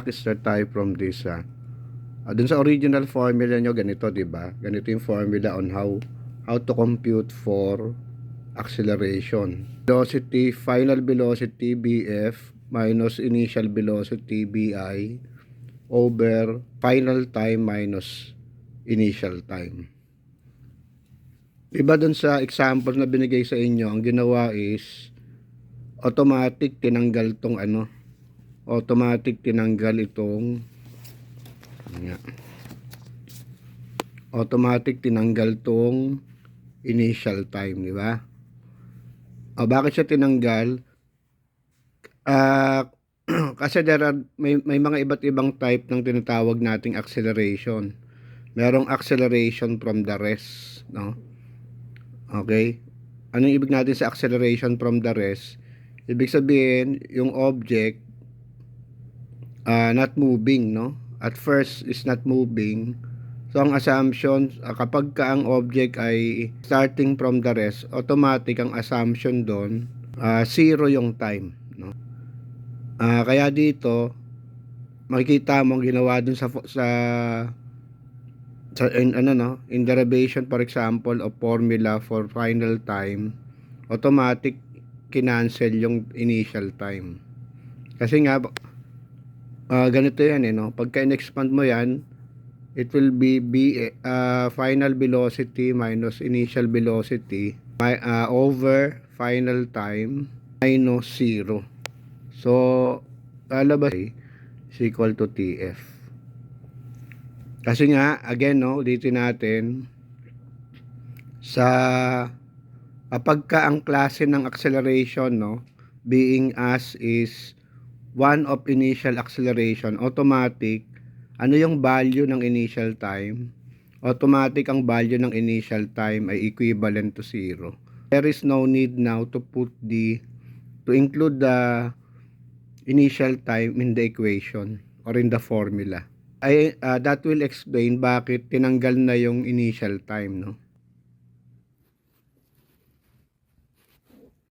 Start tayo from this dun sa original formula nyo, ganito, di ba? Ganito yung formula on how to compute for acceleration. Velocity, final velocity BF minus initial velocity BI over final time minus initial time. Diba dun sa example na binigay sa inyo, ang ginawa is automatic tinanggal tong automatic tinanggal itong automatic tinanggal tong initial time, di ba? Bakit siya tinanggal? Kasi may mga iba't ibang type ng tinatawag nating acceleration. Merong acceleration from the rest, no? Okay? Anong ibig natin sa acceleration from the rest? Ibig sabihin, yung object not moving, no? At first is not moving. So ang assumption, kapag ang object ay starting from the rest, automatic ang assumption doon, zero yung time, no? Kaya dito makikita mo ang ginawa dun in derivation, for example, of formula for final time, automatic kinancel yung initial time. Kasi nga ganito yan no? Pagka in-expand mo yan, it will be final velocity minus initial velocity over final time minus 0. So lalabas is equal to TF. Kasi nga, again, no, ulitin natin, sa kapag ang klase ng acceleration, no, being as is 1 of initial acceleration, automatic, ano yung value ng initial time? Automatic ang value ng initial time ay equivalent to 0. There is no need now to include the initial time in the equation or in the formula. That will explain bakit tinanggal na yung initial time, no?